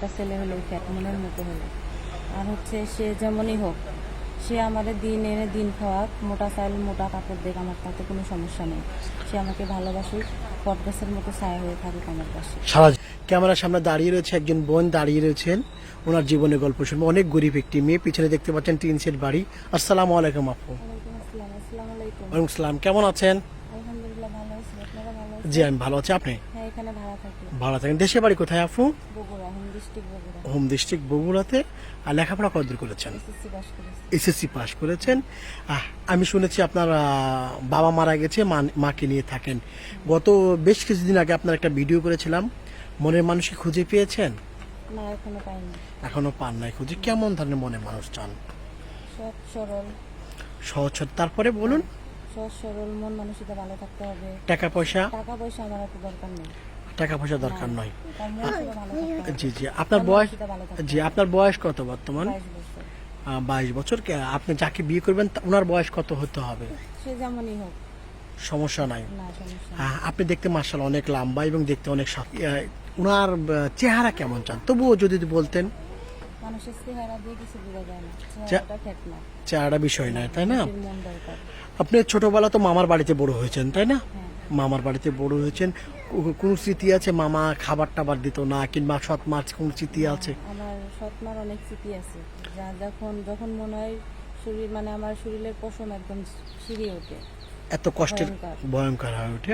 একটা ছেলে হলো খ্যাত মনের মতো হলো। আর হচ্ছে সে যেমনই হোক, সে আমাদের দিন এনে দিন খাওয়াক, মোটা চাল মোটা কাপড় দেখ, আমার তাতে কোনো সমস্যা নেই। সে আমাকে ভালোবাসুক, বটগাছের মতো ছায়া হয়ে থাকুক আমার পাশে। সারা ক্যামেরার সামনে দাঁড়িয়ে রয়েছে একজন বোন, দাঁড়িয়ে রয়েছেন ওনার জীবনের গল্প শুনবো। অনেক গরিব একটি মেয়ে, পিছনে দেখতে পাচ্ছেন টিন সেট বাড়ি। আসসালামু আলাইকুম আপু। ওয়ালাইকুম আসসালাম। আসসালামু আলাইকুম। ওয়ালাইকুম আসসালাম, কেমন আছেন? আলহামদুলিল্লাহ ভালো আছি, আপনারা ভালো আছেন? জি আমি ভালো আছি। আপনি হ্যাঁ, এখানে ভাড়া থাকি। ভালো থাকেন। দেশের বাড়ি কোথায় আপু? Bogura, home district Bogura. Home district বগুড়াতে। আর লেখাপড়া কতদূর করেছেন? এসএসসি পাস করেছি। এসএসসি পাস করেছেন। আমি শুনেছি আপনার বাবা মারা গেছে, মাকে নিয়ে থাকেন। গত বেশ কিছুদিন আগে আপনার একটা ভিডিও করেছিলাম, মনের মানুষকে খুঁজে পেয়েছেন? না, এখনো পাইনি। এখনো পান নাই খুঁজে। কেমন ধরনের মনের মানুষ চান? সৎ সরল। সহজ, তারপরে বলুন। সৎ সরল, মন মানসিকতা ভালো থাকতে হবে। টাকা পয়সা? টাকা পয়সা আমার এত দরকার নেই। টাকা পয়সা দরকার নয়। তার মন শুধু ভালো থাকতে হবে। জি জি। আপনার মন বয়স? মানসিকতা ভালো থাকতে জি, হবে। আপনার বয়স কত বর্তমান? 22 বছর। 22 বছর। আপনি যাকে বিয়ে করবেন ওনার বয়স কত হতে হবে? সে যেমনই হোক, সমস্যা নাই। না সমস্যা নেই। আপনি দেখতে মার্শাল্লাহ অনেক লম্বা এবং দেখতে অনেক ওনার চেহারা কেমন চান তবুও যদি বলতেন? মানুষের চেহারা দিয়ে কিছু বোঝা যায় না, চেহারাটা ঠেক না। চেহারা বিষয় নয়, তাই না? মানুষের মন দরকার। আপনি ছোটবেলা তো মামার বাড়িতে বড় হয়েছেন, তাই না? হ্যাঁ। মামার বাড়িতে বড় হয়েছেন। কোন স্মৃতি আছে মামা খাবার টাবার দিত না, কিংবা সৎ মাছ কোন স্মৃতি আছে? আমার সৎমার অনেক স্মৃতি আছে, যা যখন যখন মনে হয় শরীর মানে আমার শরীরের পশম একদম সিঁড়ি ওঠে। এত কষ্টের ভয়ঙ্কর। ভয়ঙ্কর হয়ে ওঠে।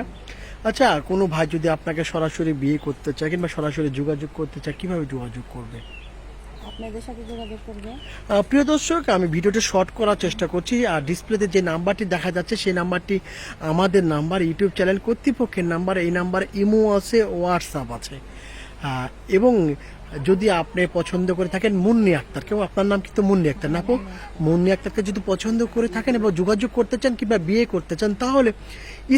আচ্ছা, কোনো ভাই যদি আপনাকে সরাসরি বিয়ে করতে চায় কিংবা সরাসরি যোগাযোগ করতে চায়, কিভাবে যোগাযোগ করবে? আপনাদের সাথে যোগাযোগ করবে। প্রিয় দর্শক, আমি ভিডিওটা শর্ট করার চেষ্টা করছি। আর ডিসপ্লেতে যে নাম্বারটি দেখা যাচ্ছে সেই নাম্বারটি আমাদের নাম্বার, ইউটিউব চ্যানেল কর্তৃপক্ষের নাম্বার। এই নাম্বার ইমো আছে, হোয়াটসঅ্যাপ আছে। এবং যদি আপনি পছন্দ করে থাকেন মুন্নি আক্তার, কেউ আপনার নাম কিন্তু মুন্নি আক্তার না আপু? মুন্নি আক্তারকে যদি পছন্দ করে থাকেন এবং যোগাযোগ করতে চান কিংবা বিয়ে করতে চান, তাহলে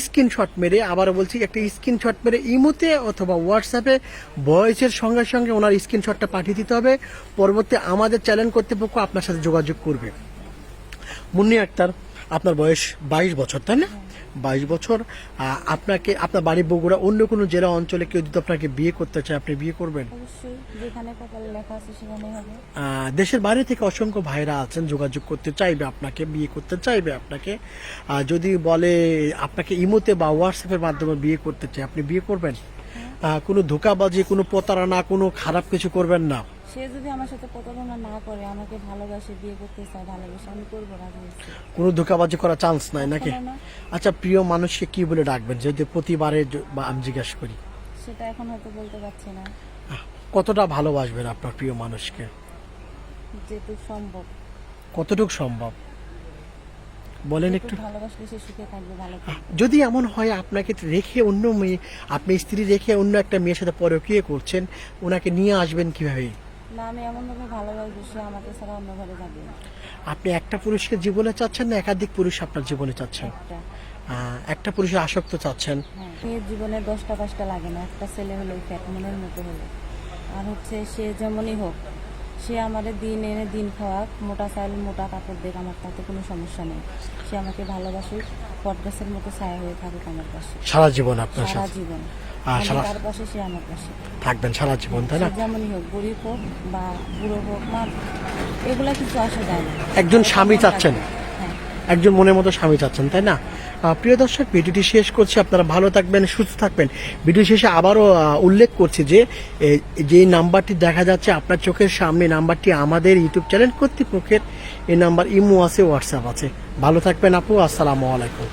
স্ক্রিনশট মেরে, আবারও বলছি, একটা স্ক্রিনশট মেরে ইমোতে অথবা হোয়াটসঅ্যাপে ভয়েসের সঙ্গে সঙ্গে ওনার স্ক্রিনশটটা পাঠিয়ে দিতে হবে। পরবর্তী আমাদের চ্যানেল কর্তৃপক্ষ আপনার সাথে যোগাযোগ করবে। মুন্নি আক্তার, আপনার বয়স 22 বছর, তাই না? 22 বছর। আপনাকে, আপনার বাড়ি বগুড়া, অন্য কোনো জেলা অঞ্চলে কেউ যদি আপনাকে বিয়ে করতে চায়, আপনি বিয়ে করবেন? অবশ্যই, যেখানে কপালে লেখা আছে সেখানেই হবে। দেশের বাইরে থেকে অসংখ্য ভাইরা আছেন, যোগাযোগ করতে চাইবে আপনাকে, বিয়ে করতে চাইবে আপনাকে। যদি বলে আপনাকে ইমোতে বা হোয়াটসঅ্যাপের মাধ্যমে বিয়ে করতে চাই, আপনি বিয়ে করবেন? কোনো ধোঁকাবাজি, কোনো প্রতারণা, কোনো খারাপ কিছু করবেন না? সে যদি আমার সাথে প্রতারণা না করে, আমাকে ভালোবাসে, বিয়ে করতে চায়, ভালোবাসে, আমি করবো, রাজি আছি। কোনো ধোঁকাবাজি করার চান্স নাই নাকি? কখনো না। আচ্ছা, প্রিয় মানুষকে কি বলে ডাকবেন যদি প্রতিবারে বা আমি জিজ্ঞাসা করি? সেটা এখন হয়তো বলতে পারছি না। কতটা ভালোবাসবেন আপনার প্রিয় মানুষকে? যেটুক সম্ভব। কতটুকু সম্ভব বলেন যেটুক একটু। ভালোবাসলে সে সুখে থাকবে, ভালো থাকবে। যদি এমন হয় আপনাকে রেখে অন্য মেয়ে, আপনি স্ত্রী রেখে অন্য একটা মেয়ের সাথে পরকীয়া করছেন, ওনাকে নিয়ে আসবেন কিভাবে? না, আমি এমন ভাবে ভালোবাসবো সে আমাকে ছাড়া অন্য ঘরে যাবে না। আপনি একটা পুরুষকে জীবনে চাচ্ছেন না একাধিক পুরুষ আপনার জীবনে চাচ্ছেন? একটা। একটা পুরুষে আসক্ত চাচ্ছেন। হ্যাঁ, মেয়ের জীবনে 10টা 5টা লাগে না, একটা ছেলে হলো খ্যাত মনের মতো হলো। আর হচ্ছে সে যেমনই হোক, সে আমাদের দিন এনে দিন খাওয়াক, মোটা চাল মোটা কাপড় দেখ, আমার তাতে কোনো সমস্যা নেই। সে আমাকে ভালোবাসুক, বটগাছের মতো ছায়া হয়ে থাকুক আমার পাশে। সারা জীবন আপনার সারা সাথে জীবন আমি সারা তার পাশে, সে আমার পাশে থাকবেন সারা জীবন, তাই না? সে যেমনই হোক, গরিব হোক বা বুড়ো হোক, মা, এগুলা কিছু আসে যায় না। একজন স্বামী চাচ্ছেন, হ্যাঁ। একজন মনের মতো স্বামী চাচ্ছেন, তাই না? প্রিয় দর্শক, ভিডিওটি শেষ করছি। আপনারা ভালো থাকবেন, সুস্থ থাকবেন। ভিডিও শেষে আবারও উল্লেখ করছি যে যে নাম্বারটি দেখা যাচ্ছে আপনার চোখের সামনে, নাম্বারটি আমাদের ইউটিউব চ্যানেল কর্তৃপক্ষের। এই নাম্বার ইমো আছে, হোয়াটসঅ্যাপ আছে। ভালো থাকবেন আপু। আসসালামু আলাইকুম।